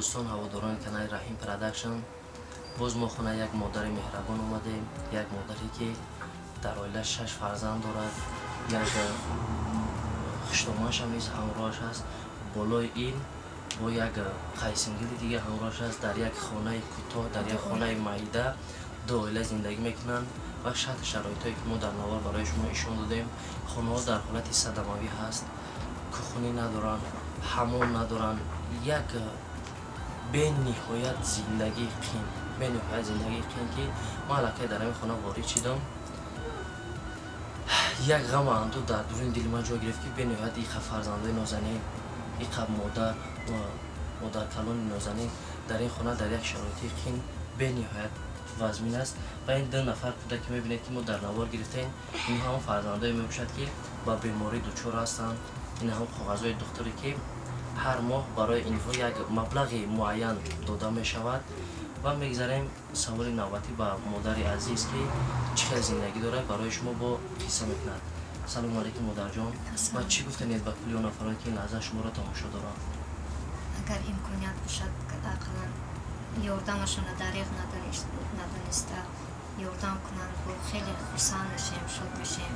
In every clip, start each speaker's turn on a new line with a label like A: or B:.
A: دوستان هواداران کانال رحیم پروداکشن، باز ما خونه یک مادر مهربان اومدیم. یک مادری که در عائله 6 فرزند دارد. یک خشتامانش هم همراهش است. بالای این با یک قیسینگل دیگه همراهش است. در یک خانه کوتاه، در یک خانه معیده دو عائله زندگی میکنند و شرایطی که ما در نوار برای شما ایشان دادیم. خانه ها در حالت صدموی هست. کخونی ندارن، حمام ندارن. یک به نهایت زندگی قین، به نهایت زندگی قین که ما علاقه در این خانه وارد شدم. یک غم اندو در درون دل من جا گرفت که به نهایت این فرزندای نازنین، این مادر و مادر کلان نازنین در این خانه در یک شرایطی قین به نهایت وزمین است. و این دو نفر کودک که میبینید که ما در نوار گرفتیم، این هم فرزندای میباشد که با بیماری دچار هستند. این هم کاغذهای دکتری که هر ماه برای اینها یک مبلغ معین داده می شود. و میگذاریم سوال نوبتی با مادر عزیز که چه زندگی داره برای شما با قصه میکند. سلام علیکم مادر جان. و چی گفتنید به کلی نفرانی که این لحظه شما را تماشا دارند؟
B: اگر امکانیت باشد اقلا یاردمشون دریغ ندانسته یاردم کنند با خیلی خرسند میشیم، شاد میشیم.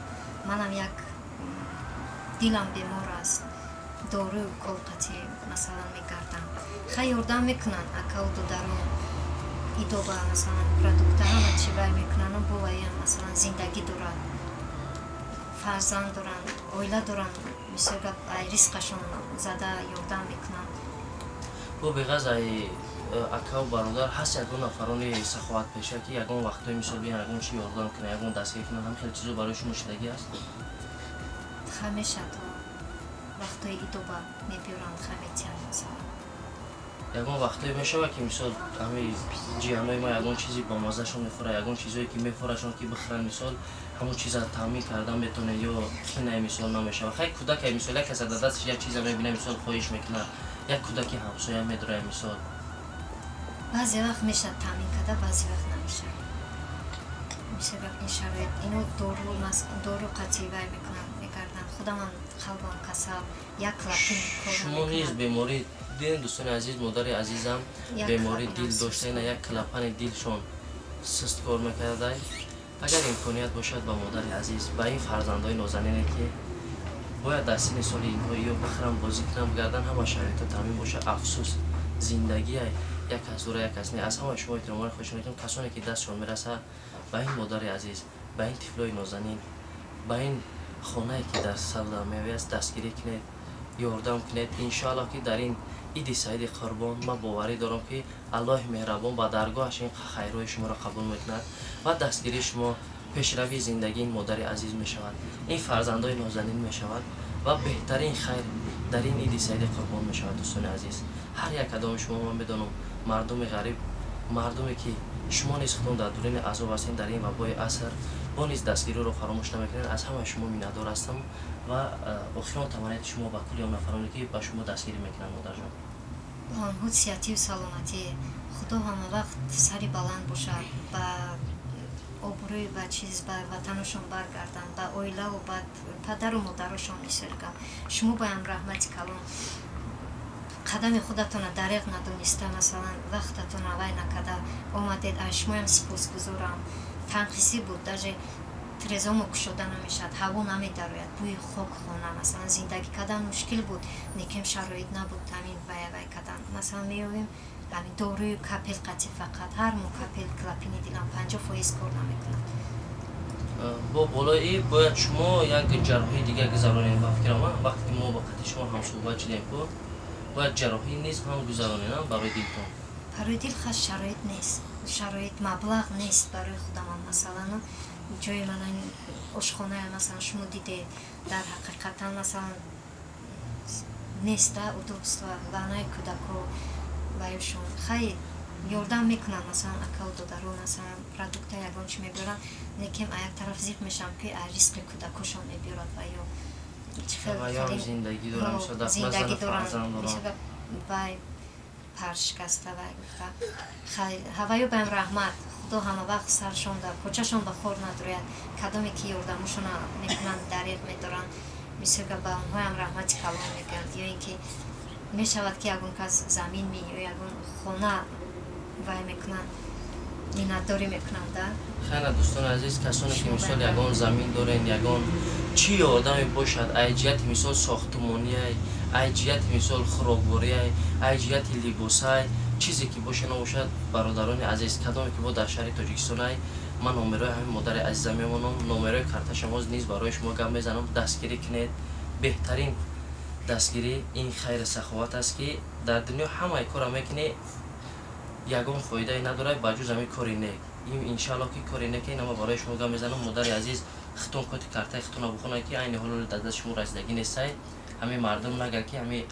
B: منم یک دیلم بیمار است، دارو کلقتی مثلا میگردم، خیلی یاردم میکنن اکا و دودرون ایدو با مثلا پرودکترها چی بای میکنن و بوایم مثلا زندگی دارن، فرزند دارن، اویله دارن، مثل ای رزقشون زده یاردم میکنن.
A: با بغض ای اکا و برادر هست یکون نفرانی سخوات پیشه که یکون وقتای مثال بیان یکون چی یاردم کنه، یکون دستگیر کنه، هم خیلی چیزو برای شما شدگی است؟
B: همیشه تو وقتای ایدو با میبیرند خیلی چند مثلا
A: یکون وقتی میشه که مثال همه جیانای ما یکون چیزی با مزهشون میخوره، یکون چیزایی که میخورشون که بخورن مثال همون چیزا تامین کردن بتونه یا خینه مثال نمیشه. خیلی کودک مثال یک کس در دستش یک چیزا میبینه مثال خواهش میکنه، یک کودک همسایه میدره مثال.
B: بعضی وقت میشه تامین کرده، بعضی وقت نمیشه. میشه این شرایط اینو دورو قطعی وای میکردن. خودم هم قلبم کسل یک لپین
A: شما نیز بیماری دیدین دوستان عزیز، مادر عزیزم بیماری دل داشته، نه یک کلپن دلشون سست کار میکرده. اگر امکانیت باشد با مادر عزیز با این فرزندای نازنینی که باید در سن سال اینها یا بخرم بازی کنم بگردن همه شرایط تامین باشه. افسوس زندگی یک از دور یک از نه. از همه شما احترام خوش میکنم کسانی که دستشون میرسه با این مادر عزیز، با این طفلای نازنین، با این خانه که در سلامه است دستگیری کنید، یاردم کنید. انشاءالله که در این عید سعید قربان من باوری دارم که الله مهربان با درگاهش این خیرهای شما را قبول میکند و دستگیری شما پیشروی زندگی این مادر عزیز می شود، این فرزندای نازنین می شود و بهترین خیر در این عید سعید قربان می شود. دوستان عزیز، هر یک کدام شما من بدانم مردم غریب، مردمی که شما نیز خودتون در دوران عذاب هستین در این وبای عصر با نیز دستگیری رو فراموش نمیکنین. از همه شما میندار هستم و اخیران تمنیت شما با کلی نفرانی که با شما دستگیری میکنن مادر جان.
B: با آنها صحتی و سلامتی خدا همه وقت سری بلند باشد، با آبروی با چیز با وطنشون برگردن، با اویله و با پدر و مادرشون میسرگم. شما بایم رحمت کلان قدم خودتون دریغ ندونسته، مثلا وقتتون وای نکده آمدید. شما هم سپاس گذارم. تنقیسی بود، درجه ترزامو کشوده نمیشد، هوا نمیدروید، بوی خاک خونه، مثلا زندگی کردن مشکل بود، نیکم شرایط نبود تامین وای کردن. مثلا میرویم همین داروی کپل قطعی فقط، هر مو کپل کلپینی دیلم 50% کار نمیکنه.
A: با بالایی باید شما یک جراحی دیگه گذارانید. وقتی ما با قطعی شما هم صحبت شدیم که باید جراحی نیست هم گذارانید برای دلتون.
B: برای دل خیلی شرایط نیست، شرایط مبلغ نیست برای خودم. مثلا جای من این آشخانه مثلا شما دیده در حقیقتا مثلا نیست، اتوبوس و وانای کودک و وایشون خیلی یاردم میکنن. مثلا اکل دادرو مثلا پرودکت یگان چی میبرن، نیکم یک طرف زیق میشم که رزق کودکشون میبرد و
A: یا زندگی دارم
B: زندگی دارم میشه وای پرشکسته و گفته خیلی هوایو بهم رحمت. خدا همه وقت سرشون در کوچهشون به خور ندارد، کدامی که یاردمشون میکنن دریغ میدارن، میشه که به اونها هم رحمت کلام میگن یا اینکه мешавад ки ягон кас замин ё ягон хона вай мекунанд минатдорӣ мекунанд.
A: خیلی دوستان عزیز کسانی که مثال یگان زمین دارن یگان چی آدمی باشد ایجیت مثال ساختمانی ایجیت مثال خرابواری ایجیت لباسای چیزی که باشه نباشد برادران عزیز کدامی که با در شهر تاجیکستان من نمره همین مادر عزیزم میمونم نمره کارت شما نیز برای شما گپ میزنم دستگیری کنید بهترین دستگیری این خیر سخاوت است که در دنیا همه کار میکنه یگان فایده نداره بجز همین کاری نه این انشالله که کاری نه که نما برای شما گپ میزنم مادر عزیز ختون کات کارت ختون بخونه که این حال دست شما رسیدگی نیست همین مردم نگر که همین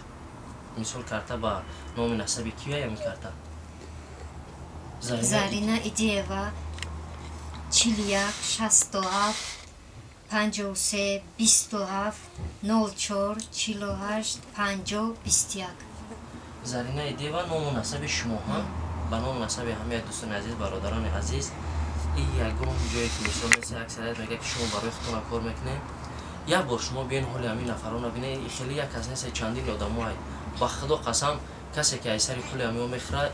A: مثال کارت با نام نسبی کیه همین کارت
B: Zarina Idiyeva 41 67 53 27 04 48 50 21
A: زرینه ایدیوا نام نسب شما هم به نام نسب همه دوستان عزیز برادران عزیز این یگان جایی که مثال مثل اکثریت میگه که شما برای خودتون کار میکنین یک بار شما بیاین حال همین نفران ببینید خیلی یک از نیست چندین آدمای با خدا قسم کسی که ایسری پول همین میخره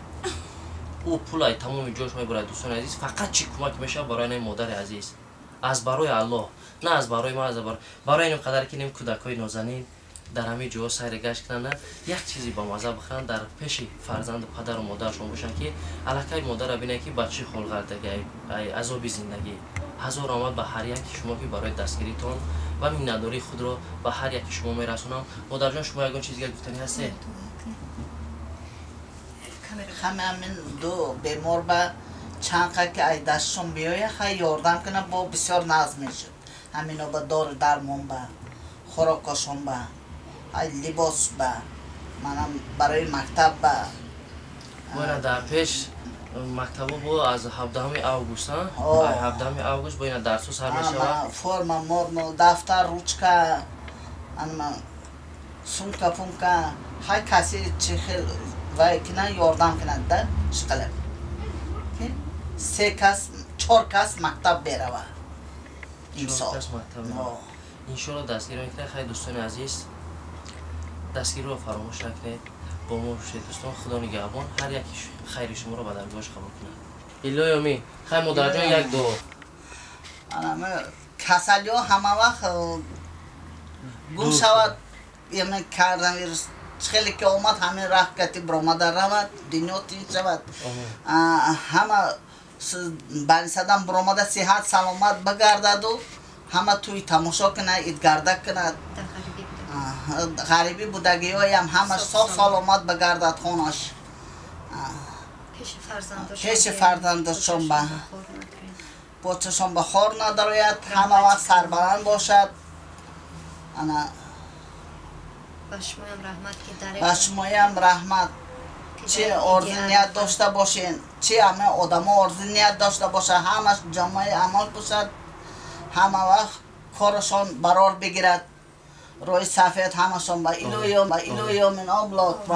A: او پولای تمام جوش می برای دوستان عزیز فقط چی کمک میشه برای این مادر عزیز از برای الله نه از برای ما از برای این قدر که نیم کودکای نازنین در همین جا سیر گشت کنند یک چیزی با مزه بخورند در پیش فرزند پدر و مادرشون باشن که الکی مادر ببینه که بچه خلقلدگی عذاب زندگی هزار آمد به هر یک شما که برای دستگیریتون و مینداری خود رو به هر یک شما میرسونم. مادر جان شما یگان چیزی گفتنی هستی؟
C: همین دو بیمار با چند که ای دستشون بیایه خیلی یاردم کنه با بسیار ناز میشه همینو با دار درمون با خوراکاشون با ای لباس با منم برای مکتب با
A: باید در پیش مکتب با از 17 آگوست 17 آگوست باید درس سر میشه
C: فرم مرمو دفتر روچکا سونکا پونکا های کسی چی خیلی وای کنه یاردم کنه در شکل سه کس چهار کس مکتب بروه این سال
A: انشالله دستگیر میکنه. خیلی دوستان عزیز دستگیر رو فراموش نکنید با ما باشید دوستان خدا نگهبان هر یکی خیر شما رو به درگاهش قبول کنه. الهی خیلی مادر جان یک دو
C: کسلی ها همه وقت گم شود یعنی کردم خیلی که اومد همین راه کتی برامده رود دنیا تین شود همه بانسادم برامده صحت سلامت بگردد و همه توی تماشا کنه ادگرده کنه غریبی بودگی های همه صاف سلامت بگردد خونش پیش فرزندشون به بچهشون به خور ندارد همه وقت سربلند باشد به شمایم رحمت چه آرزو داشته باشین چه همه آدم ها آرزو داشته باشه همش جامعه عمل باشد همه وقت کارشان برار بگیرد روی صفحه همشان به الهی من آبلاد